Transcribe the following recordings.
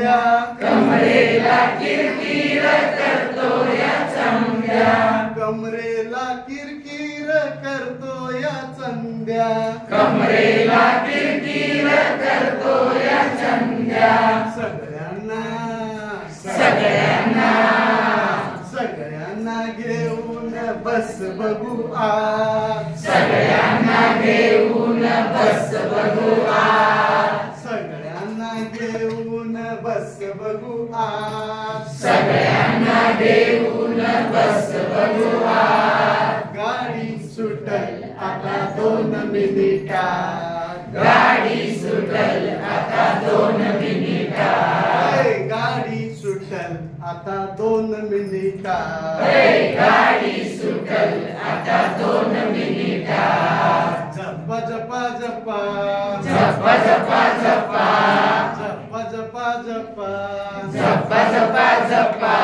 चंद्या, कमरेला किरकिर करतो या चंद्या, कमरेला किरकिर करतो या चंद्या, कमरेला किरकिर करतो या चंद्या, सगळ्यांना सगळ्यांना सगळ्यांना घेऊन बस बघू आज, सगळ्यांना घेऊन बस बघू आज, सगळ्यांना घेऊन बस बघू आज, सगळ्यांना घेऊन बस बघू आज, गाडी सुटल आता 2 मिनिटात, गाडी सुटल आता 2 मिनिटात, गाडी सुटल आता 2 मिनिटात, गाडी सुटल आता 2 मिनिटात, झप्पा झप्पा झप्पा झप्पा झप्पा झप्पा झप्पा झप्पा झप्पा झप्पा झप्पा झप्पा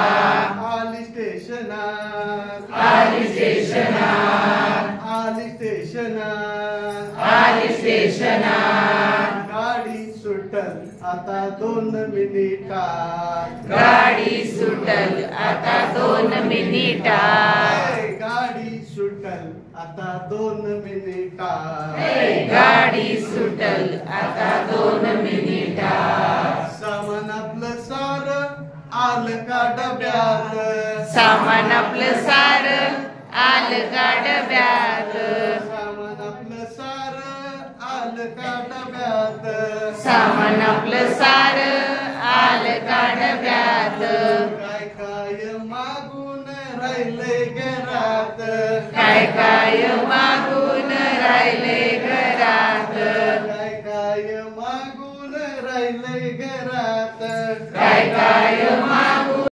आली स्टेशनात, आली स्टेशनात, आली स्टेशनात, आली स्टेशनात, गाडी सुटल आता 2 मिनिटात, गाडी सुटल आता 2 मिनिटात, गाडी सुटल आता 2 मिनिटात, गाडी सुटल आता 2 मिनिटात, सामान आपलं सार आलं का डब्यात, सामान आपलं सार आलं का डब्यात, सामान आपलं सार आलं का डब्यात, सामान आपलं सार आलं का डब्यात, काय काय मागून राहिले घरात, काय काय मागून राहिले घरात, काय काय मागून राहिले घरात, काय काय मागून